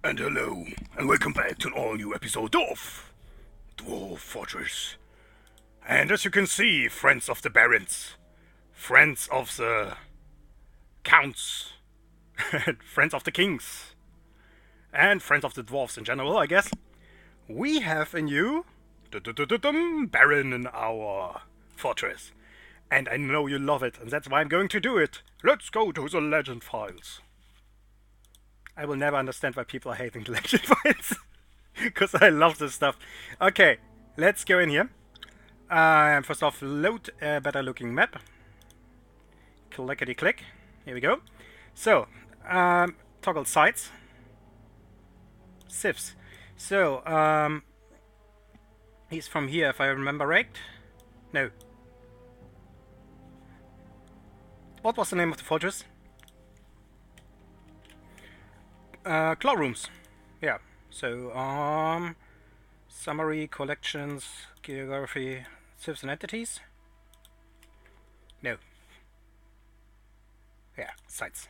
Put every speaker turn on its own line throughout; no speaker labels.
And hello, and welcome back to an all-new episode of Dwarf Fortress. And as you can see, friends of the barons, friends of the counts, friends of the kings, and friends of the dwarves in general, I guess, we have a new baron in our fortress. And I know you love it, and that's why I'm going to do it. Let's go to the legend files. I will never understand why people are hating the legend files. Because I love this stuff. Okay, let's go in here. First off, load a better looking map. Clickety click. Here we go. So, toggle sides. Sieves. So, he's from here if I remember right. No. What was the name of the fortress? Claw rooms. Yeah. So, summary, collections, geography, civs and entities. No. Yeah, sites.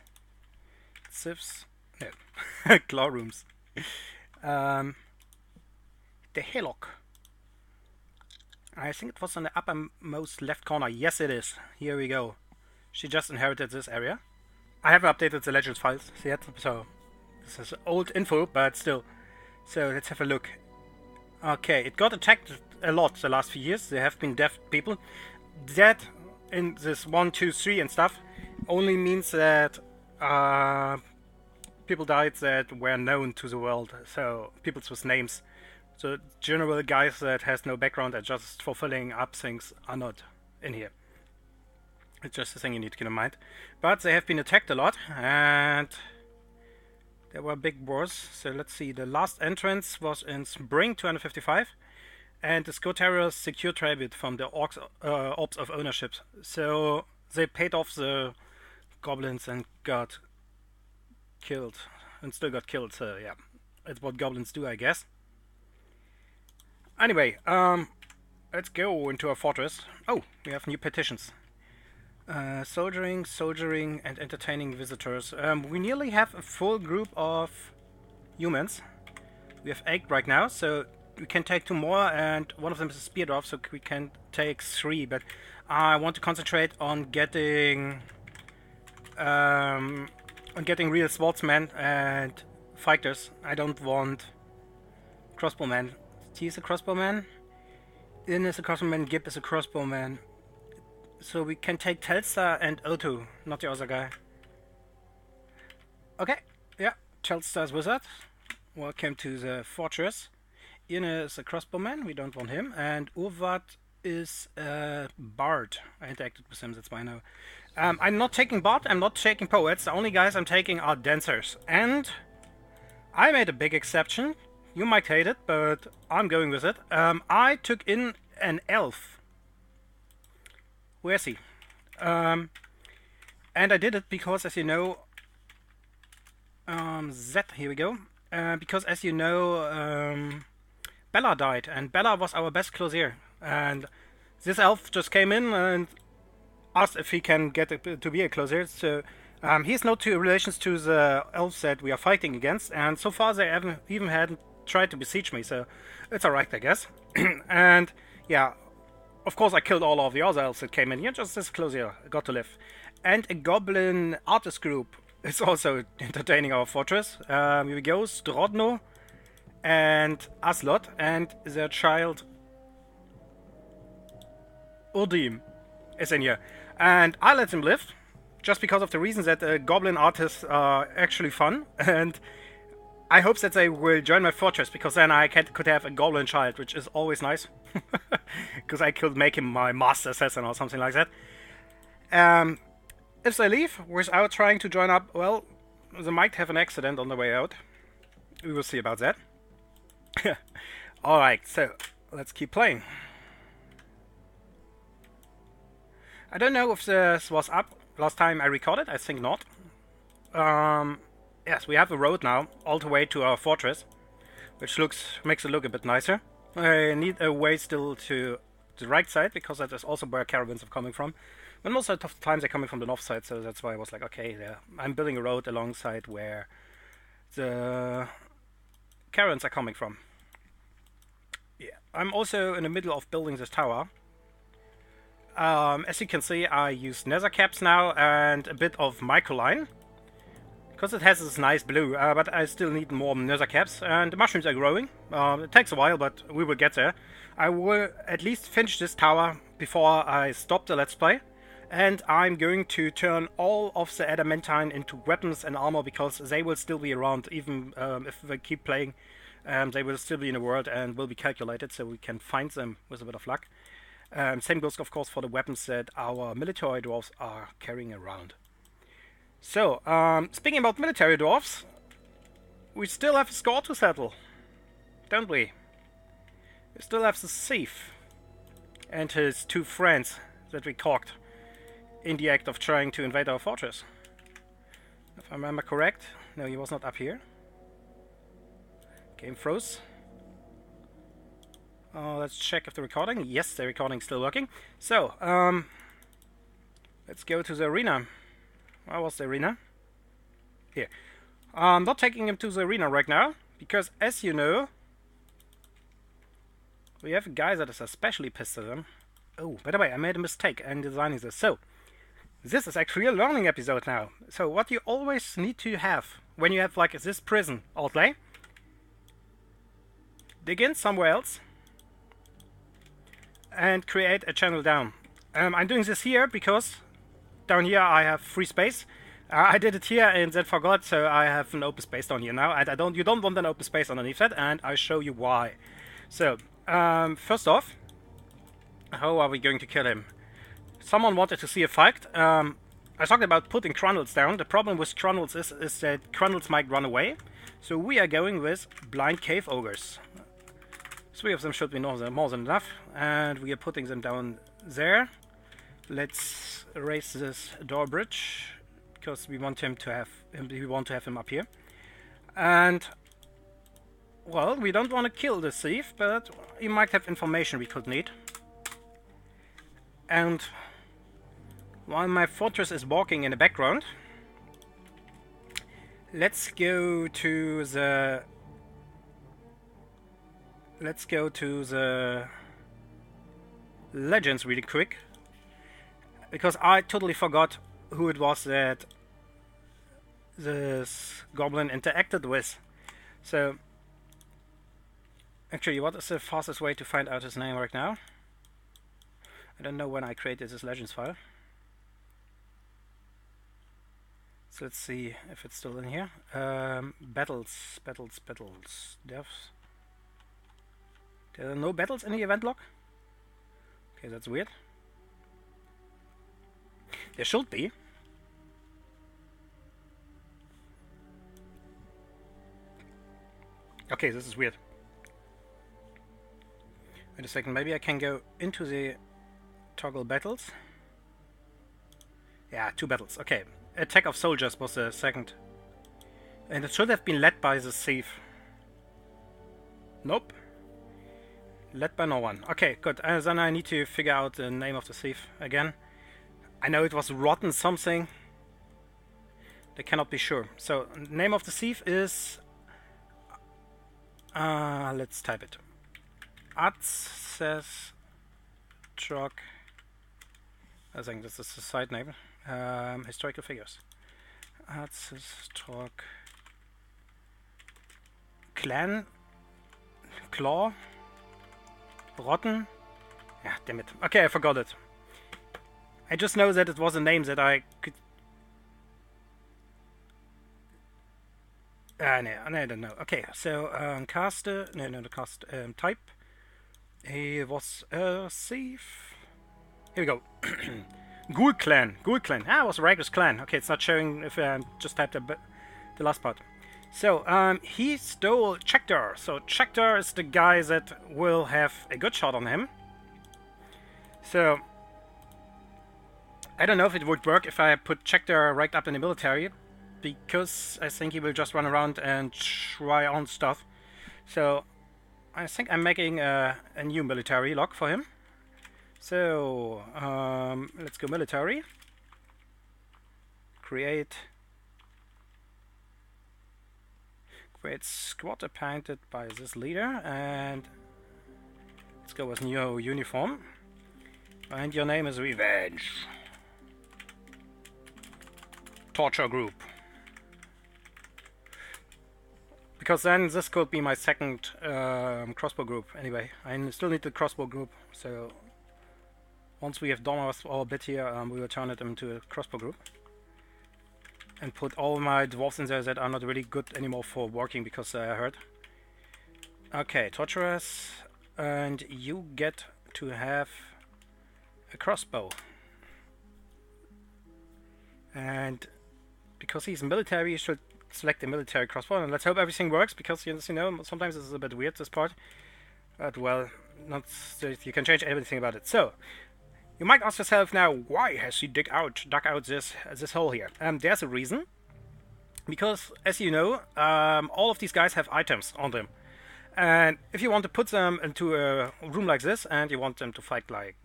Civs. No. Claw rooms. The hillock. I think it was on the uppermost left corner. Yes, it is. Here we go. She just inherited this area. I haven't updated the legends files yet, so this is old info, but still. So let's have a look. Okay, it got attacked a lot the last few years. There have been deaf people. That in this 1, 2, 3 and stuff only means that people died that were known to the world. So people with names. So general guys that has no background and just fulfilling up things are not in here. It's just a thing you need to keep in mind. But they have been attacked a lot, and there were big wars. So let's see, the last entrance was in spring 255, and the Scoterians secured tribute from the Orbs of Ownership. So they paid off the goblins and got killed, and still got killed. So yeah, it's what goblins do, I guess. Anyway, let's go into our fortress. Oh, we have new petitions. Soldiering, and entertaining visitors. We nearly have a full group of humans. We have 8 right now, so we can take 2 more, and one of them is a spear dwarf, so we can take 3. But I want to concentrate on getting real swordsmen and fighters. I don't want crossbowmen. He's a crossbowman. Ian is a crossbowman. Gib is a crossbowman. So we can take Telstar and O2, not the other guy. Okay, yeah, Telstar's wizard. Welcome to the fortress. Ian is a crossbowman, we don't want him. And Urvat is a bard. I interacted with him, that's why I know. I'm not taking bard, I'm not taking poets. The only guys I'm taking are dancers. And I made a big exception. You might hate it, but I'm going with it. I took in an elf. Where is he? And I did it because, as you know, here we go. Because, as you know, Bella died, and Bella was our best closier. And this elf just came in and asked if he can get to be a closier. So he's no relations to the elves that we are fighting against, and so far they haven't even hadn't tried to besiege me. So it's alright, I guess. And yeah. Of course, I killed all of the other elves that came in here, just this closier got to live. And a goblin artist group is also entertaining our fortress. Here we go, Strodno and Aslot and their child Urdim is in here. And I let them live, just because of the reason that goblin artists are actually fun. And I hope that they will join my fortress, because then I could have a goblin child, which is always nice. Because I could make him my master assassin or something like that. If they leave without trying to join up, well, they might have an accident on the way out. We will see about that. Alright, so let's keep playing. I don't know if this was up last time I recorded, I think not. Yes, we have a road now, all the way to our fortress, which makes it look a bit nicer. I need a way still to the right side, because that is also where caravans are coming from. But most of the times they're coming from the north side, so that's why I was like, okay, yeah, I'm building a road alongside where the
Karens are coming from. Yeah, I'm also in the middle of building this tower. As you can see, I use nether caps now and a bit of microline. Because it has this nice blue, but I still need more nether caps, and the mushrooms are growing. It takes a while, but we will get there. I will at least finish this tower before I stop the Let's Play. And I'm going to turn all of the adamantine into weapons and armor, because they will still be around, even if we keep playing. They will still be in the world and will be calculated, so we can find them with a bit of luck. Same goes, of course, for the weapons that our military dwarves are carrying around. So, speaking about military dwarfs, we still have a score to settle, don't we? We still have the thief and his 2 friends that we caught in the act of trying to invade our fortress. If I remember correct, no, he was not up here. Game froze. Let's check if the recording. Yes, the recording is still working. So, let's go to the arena. Where was the arena? Here. I'm not taking him to the arena right now, because as you know, we have a guy that is especially pissed at him. Oh, by the way, I made a mistake in designing this. So, this is actually a learning episode now. So, what you always need to have when you have like this prison outlay, dig in somewhere else and create a channel down. I'm doing this here because down here I have free space. I did it here and then forgot, so I have an open space down here now, and you don't want an open space underneath that, and I'll show you why. So, first off, how are we going to kill him? Someone wanted to see a fight. I talked about putting Crundles down. The problem with Crundles is that Crundles might run away, so we are going with blind cave ogres. 3 of them should be more than enough, and we are putting them down there. Let's raise this drawbridge because we want him to have him up here. And well, we don't want to kill the thief, but he might have information we could need. And while my fortress is walking in the background, let's go to the legends really quick, because I totally forgot who it was that this goblin interacted with. So, actually, what is the fastest way to find out his name right now? I don't know when I created this legends file. So let's see if it's still in here. Battles. Deaths. There are no battles in the event log? Okay, that's weird. There should be. Okay, this is weird. Wait a second, maybe I can go into the toggle battles. Yeah, 2 battles. Okay, attack of soldiers was the second. And it should have been led by the thief. Nope. Led by no one. Okay, good. Then I need to figure out the name of the thief again. I know it was Rotten something. They cannot be sure. So, name of the thief is... let's type it. Atzes Truck. I think this is the side name. Historical figures. Atzes Truck. Clan. Claw. Rotten. Yeah, damn it. Okay, I forgot it. I just know that it was a name that I could... no, I don't know. Okay, so, caster... No, the cast... type. He was a thief. Here we go. Ghoul Clan. Ghoul Clan. Ah, it was Ragus Clan. Okay, it's not showing if I just typed the last part. So, he stole Chector. So, Chector is the guy that will have a good shot on him. So, I don't know if it would work if I put Chector right up in the military, because I think he will just run around and try on stuff. So, I think I'm making a new military log for him. So, let's go military. Create Great squad appointed by this leader, and let's go with new uniform. And your name is Revenge. Torture group. Because then this could be my second crossbow group. Anyway, I still need the crossbow group, so once we have done our bit here, we will turn it into a crossbow group. And put all my dwarves in there that are not really good anymore for working because they are hurt. Okay, torturers, and you get to have a crossbow. And because he's military, you should select a military crossbow, and let's hope everything works, because you know, sometimes this is a bit weird, this part. But well, not you can change everything about it. So you might ask yourself now, why has he dug out this hole here? There's a reason. Because, as you know, all of these guys have items on them. And if you want to put them into a room like this, and you want them to fight like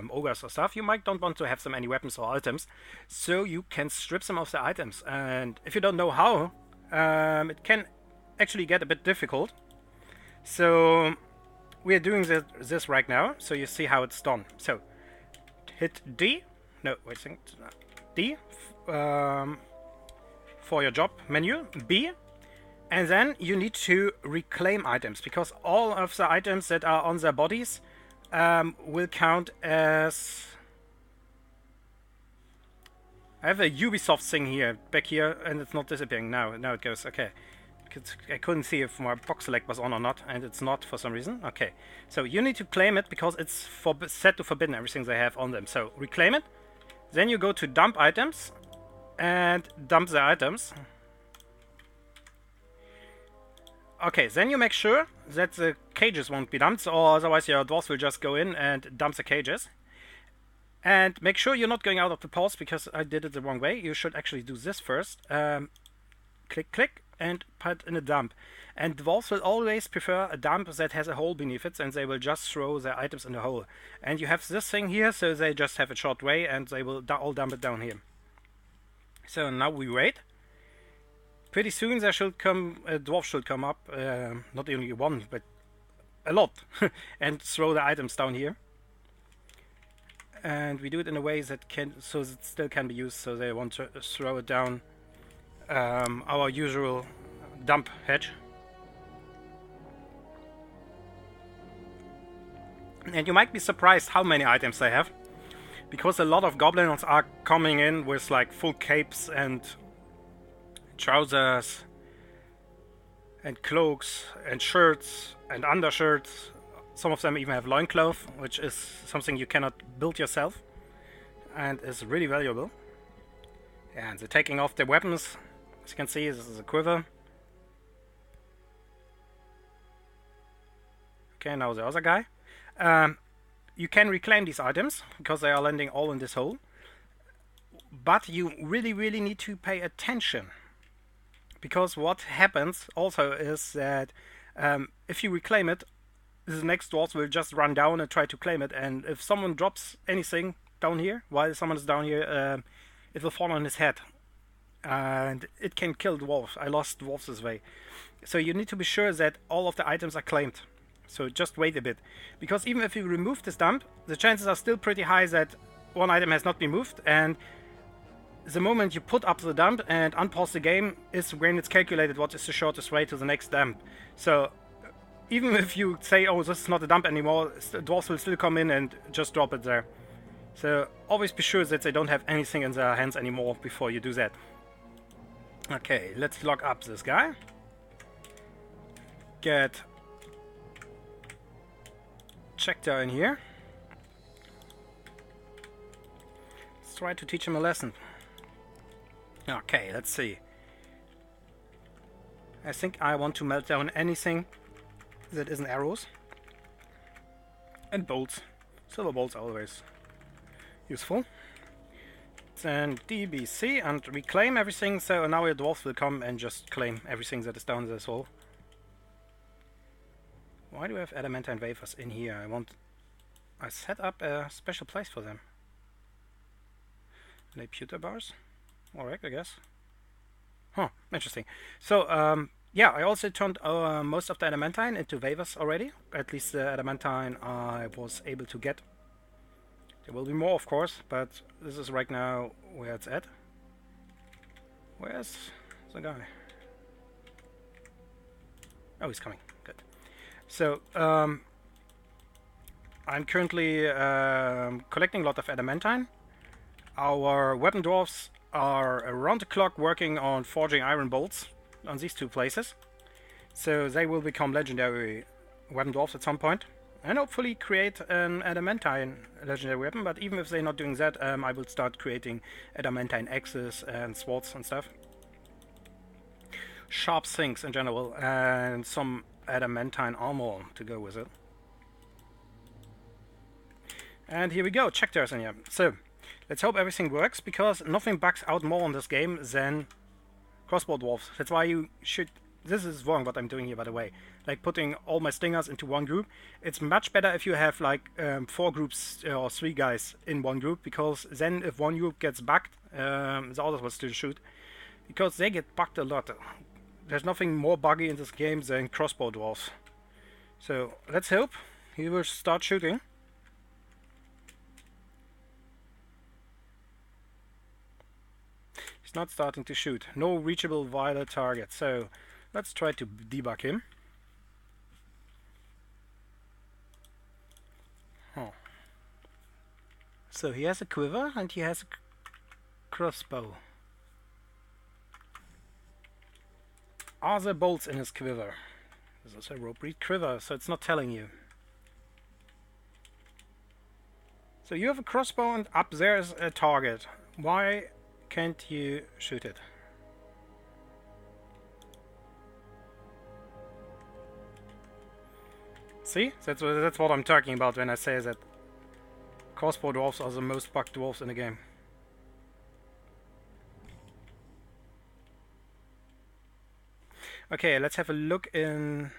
ogres or stuff, you might don't want to have them any weapons or items. So you can strip them of the items. And if you don't know how, it can actually get a bit difficult. So we are doing this right now, so you see how it's done. So hit D, no, wait a second, D for your job menu, B, and then you need to reclaim items, because all of the items that are on their bodies will count as... I have a Ubisoft thing here, back here, and it's not disappearing now. Now it goes, okay. I couldn't see if my box select was on or not, and it's not for some reason. Okay, so you need to claim it because it's set to forbidden, everything they have on them. So reclaim it, then you go to dump items and dump the items. Okay, then you make sure that the cages won't be dumped, or otherwise your dwarves will just go in and dump the cages. And make sure you're not going out of the pause, because I did it the wrong way. You should actually do this first. Click, click, and put in a dump. And dwarves will always prefer a dump that has a hole beneath it, and they will just throw their items in the hole. And you have this thing here, so they just have a short way, and they will all dump it down here. So now we wait. Pretty soon there should come, a dwarf should come up, not only one, but a lot, and throw the items down here. And we do it in a way that so it still can be used, so they want to throw it down our usual dump hedge. And you might be surprised how many items they have, because a lot of goblins are coming in with like full capes and trousers and cloaks and shirts and undershirts. Some of them even have loincloth, which is something you cannot build yourself and is really valuable. And they're taking off their weapons. As you can see, this is a quiver. Okay, now the other guy. You can reclaim these items because they are landing all in this hole. But you really, really need to pay attention. Because what happens also is that if you reclaim it, the next dwarves will just run down and try to claim it. And if someone drops anything down here, while someone is down here, it will fall on his head. And it can kill dwarves. I lost dwarves this way. So you need to be sure that all of the items are claimed. So just wait a bit. Because even if you remove this dump, the chances are still pretty high that one item has not been moved. And the moment you put up the dump and unpause the game is when it's calculated what is the shortest way to the next dump. So even if you say, oh, this is not a dump anymore, dwarves will still come in and just drop it there. So always be sure that they don't have anything in their hands anymore before you do that. Okay, let's lock up this guy. Get Checkter in here. Let's try to teach him a lesson. Okay, let's see. I think I want to melt down anything that isn't arrows. And bolts. Silver bolts are always useful. Then DBC and reclaim everything, so now your dwarves will come and just claim everything that is down this hole. Why do I have adamantine wafers in here? I set up a special place for them. Lay pewter bars? Alright, I guess. Huh, interesting. So, Yeah, I also turned most of the adamantine into wafers already. At least the adamantine I was able to get. There will be more, of course, but this is right now where it's at. Where's the guy? Oh, he's coming. Good. So, I'm currently collecting a lot of adamantine. Our weapon dwarfs are around the clock working on forging iron bolts on these two places. So they will become legendary weapon dwarfs at some point. And hopefully create an adamantine legendary weapon, but even if they're not doing that, I will start creating adamantine axes and swords and stuff. Sharp things in general, and some adamantine armor to go with it. And here we go, check in here. So, let's hope everything works, because nothing bugs out more on this game than crossbow dwarfs. That's why you should... This is wrong what I'm doing here, by the way. Like putting all my stingers into one group. It's much better if you have like 4 groups or 3 guys in one group, because then if one group gets bugged, the others will still shoot. Because they get bugged a lot. There's nothing more buggy in this game than crossbow dwarfs. So let's hope he will start shooting. He's not starting to shoot. No reachable violet target. So let's try to debug him. Oh. So he has a quiver and he has a crossbow. Are there bolts in his quiver? This is a rope reed quiver, so it's not telling you. So you have a crossbow and up there is a target. Why can't you shoot it? See? That's what I'm talking about when I say that crossbow dwarfs are the most bugged dwarfs in the game. Okay, let's have a look in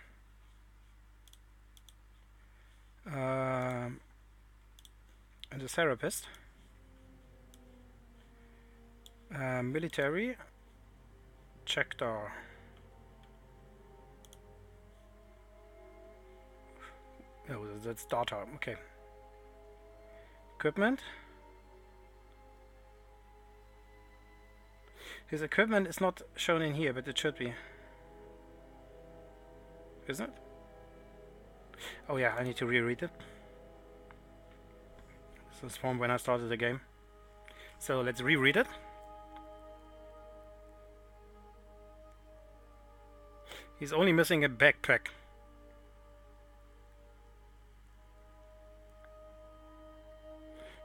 the therapist. Military. Checktar. Oh, that's data. Okay. Equipment. His equipment is not shown in here, but it should be. Isn't it? Oh yeah, I need to reread it. This is from when I started the game. So let's reread it. He's only missing a backpack.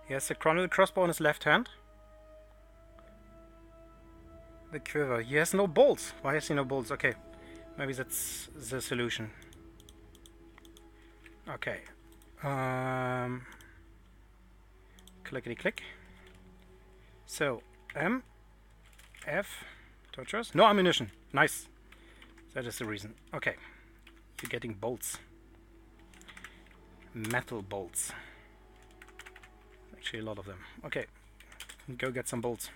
He has the chronicle crossbow in his left hand. The quiver. He has no bolts. Why has he no bolts? Okay. Maybe that's the solution. Okay. Clickety click. So, M. F. Torturers. No ammunition. Nice. That is the reason. Okay. You're getting bolts. Metal bolts. Actually a lot of them. Okay. Go get some bolts.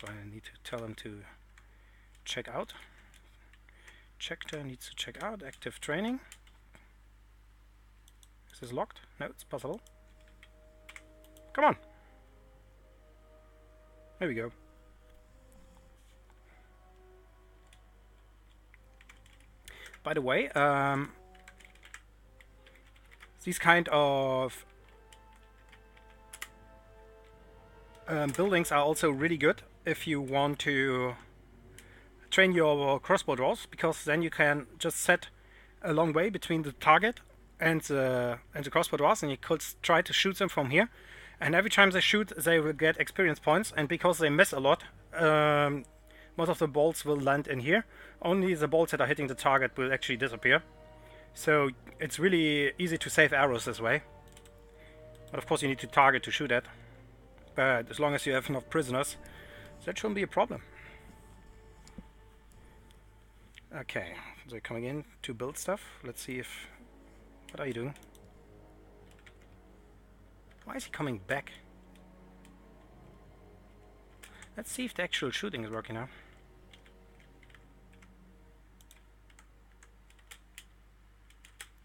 I need to tell them to check out. Checkter needs to check out. Active training. Is this locked? No, it's possible. Come on. There we go. By the way, these kind of buildings are also really good if you want to train your crossbow dwarfs, because then you can just set a long way between the target and the crossbow dwarfs, and you could try to shoot them from here. And every time they shoot, they will get experience points, and because they miss a lot, most of the bolts will land in here. Only the bolts that are hitting the target will actually disappear. So it's really easy to save arrows this way. But of course you need to target to shoot at. But as long as you have enough prisoners, that shouldn't be a problem. Okay, they're coming in to build stuff. Let's see if... What are you doing? Why is he coming back? Let's see if the actual shooting is working now.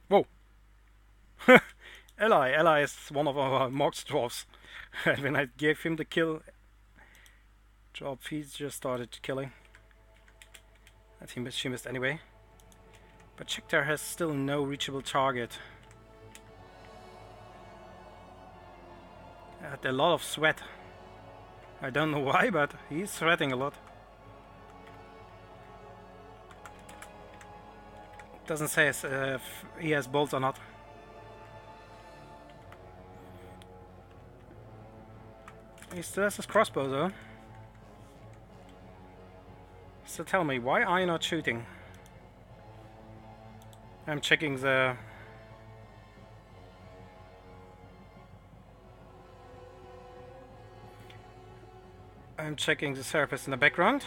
Whoa! Ally is one of our Mox dwarves. And when I gave him the kill job, he just started killing. And she missed anyway. But Chektar has still no reachable target. Had a lot of sweat. I don't know why, but he's sweating a lot. Doesn't say if he has bolts or not. He still has his crossbow though. So tell me, why are you not shooting? I'm checking the... I'm checking the therapist in the background.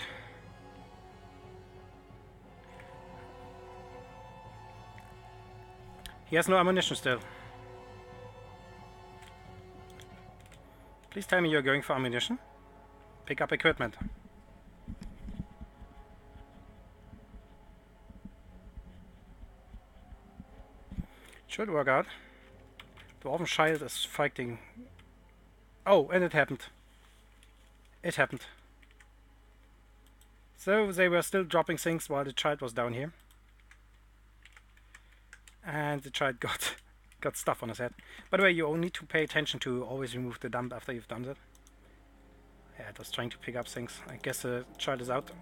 He has no ammunition still. Please tell me you're going for ammunition. Pick up equipment. Should work out. Dwarf-Elvish is fighting. Oh, and it happened. It happened. So they were still dropping things while the child was down here. And the child got stuff on his head. By the way, you all need to pay attention to always remove the dump after you've done it. Yeah, it was trying to pick up things. I guess the child is out.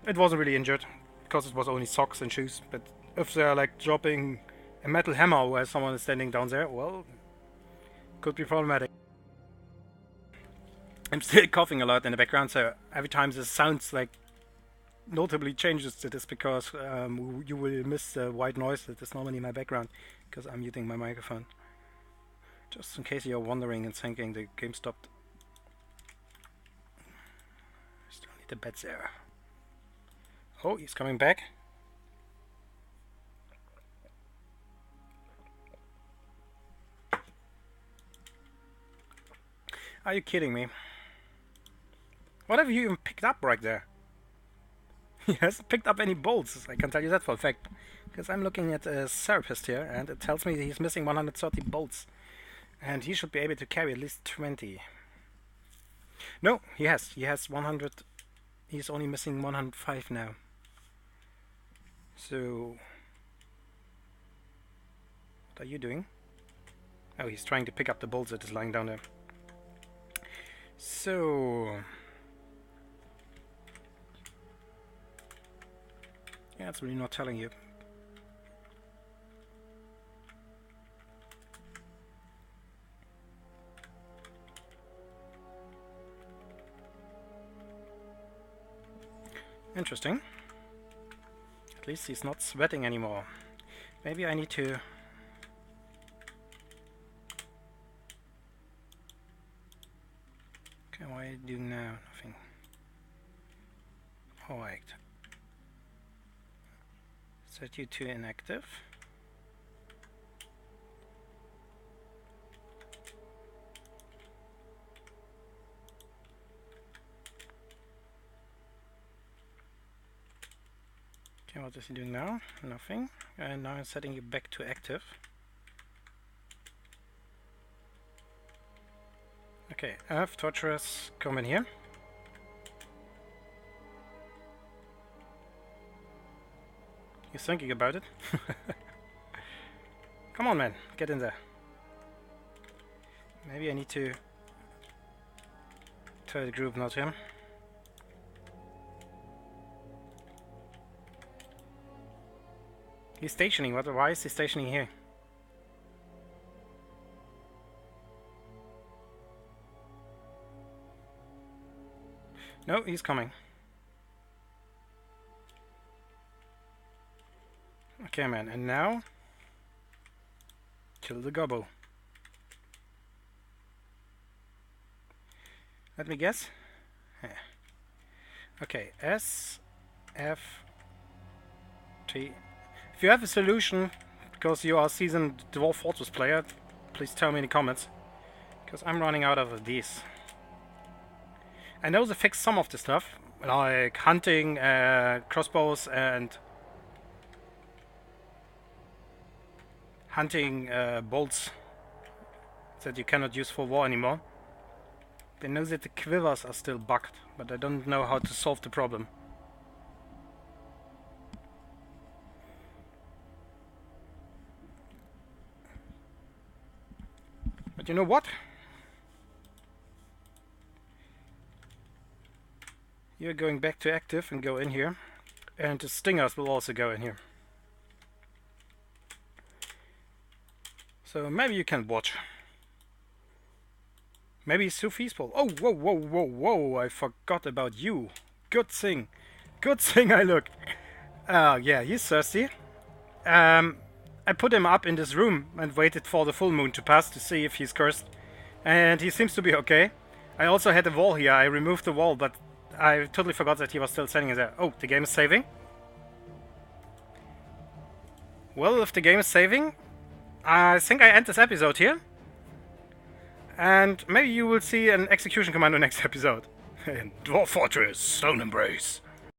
It wasn't really injured, because it was only socks and shoes. But if they're like dropping a metal hammer while someone is standing down there, well, could be problematic. I'm still coughing a lot in the background, so every time this sounds like notably changes, it is because you will miss the white noise that is normally in my background, because I'm muting my microphone. Just in case you're wondering and thinking the game stopped. Still need the beds there. Oh, he's coming back. Are you kidding me? What have you even picked up right there? He hasn't picked up any bolts, I can tell you that for a fact. Because I'm looking at a therapist here, and it tells me he's missing 130 bolts. And he should be able to carry at least 20. No, he has. He has 100. He's only missing 105 now. So... what are you doing? Oh, he's trying to pick up the bolts that is lying down there. So... yeah, it's really not telling you. Interesting. At least he's not sweating anymore. Maybe I need to... okay, what are you doing now? Nothing. Alright. Set you to inactive. Okay, what is he doing now? Nothing. And now I'm setting you back to active. Okay, Earth Torturers, come in here. He's thinking about it. Come on, man, get in there. Maybe I need to tell the group, not him. He's stationing. Why is he stationing here? No, he's coming. Okay, man, and now kill the gobbo. Let me guess. Okay, S F T. If you have a solution, because you are a seasoned Dwarf Fortress player, please tell me in the comments, because I'm running out of these. I know they fixed some of the stuff, like hunting, crossbows, and hunting bolts that you cannot use for war anymore. I know that the quivers are still bugged, but I don't know how to solve the problem. But you know what? You're going back to active and go in here. And the stingers will also go in here. So maybe you can watch. Maybe it's too feasible. Oh, whoa, whoa, whoa, whoa, I forgot about you. Good thing. Good thing I look. Yeah, he's thirsty. I put him up in this room and waited for the full moon to pass to see if he's cursed. And he seems to be okay. I also had a wall here. I removed the wall, but I totally forgot that he was still standing there. Oh, the game is saving. Well, if the game is saving, I think I end this episode here. And maybe you will see an execution commando next episode.
Dwarf Fortress, Stoneembraced.